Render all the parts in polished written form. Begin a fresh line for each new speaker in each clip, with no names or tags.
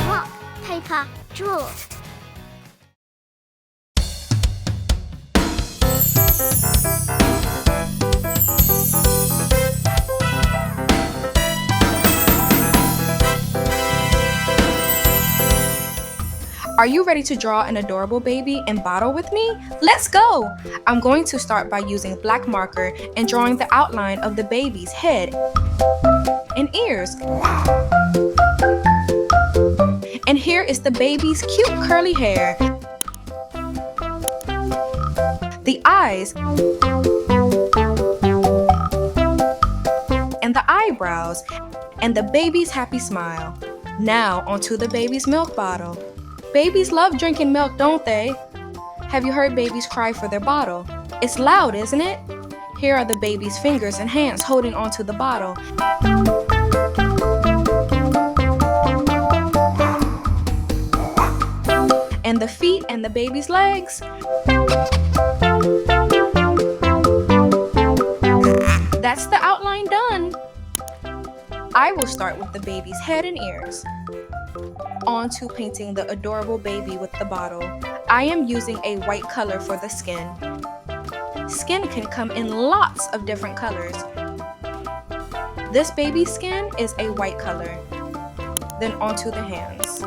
Rock.Paper.Draw.
Are you ready to draw an adorable baby and bottle with me? Let's go! I'm going to start by using black marker and drawing the outline of the baby's head and ears. And here is the baby's cute curly hair, the eyes, and the eyebrows, and the baby's happy smile. Now onto the baby's milk bottle. Babies love drinking milk, don't they? Have you heard babies cry for their bottle? It's loud, isn't it? Here are the baby's fingers and hands holding onto the bottle. And the feet and the baby's legs. That's the outline done. I will start with the baby's head and ears. On to painting the adorable baby with the bottle. I am using a white color for the skin. Skin can come in lots of different colors. This baby's skin is a white color. Then onto the hands.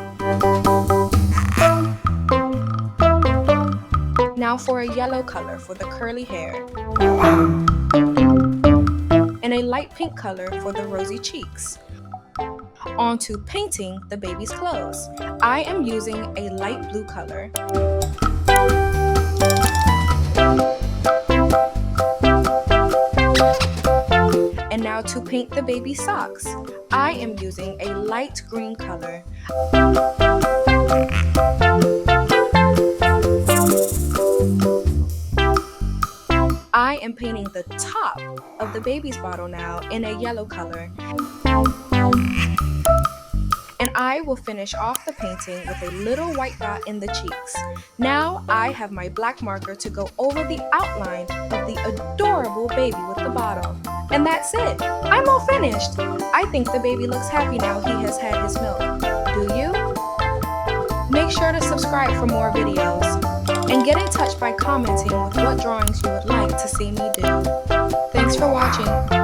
Now for a yellow color for the curly hair. And a light pink color for the rosy cheeks. On to painting the baby's clothes. I am using a light blue color. And now to paint the baby's socks. I am using a light green color. I am painting the top of the baby's bottle now in a yellow color. And I will finish off the painting with a little white dot in the cheeks. Now I have my black marker to go over the outline of the adorable baby with the bottle. And that's it. I'm all finished. I think the baby looks happy now he has had his milk. Do you? Make sure to subscribe for more videos. And get in touch by commenting with what drawings you would like to see me do. Thanks for watching.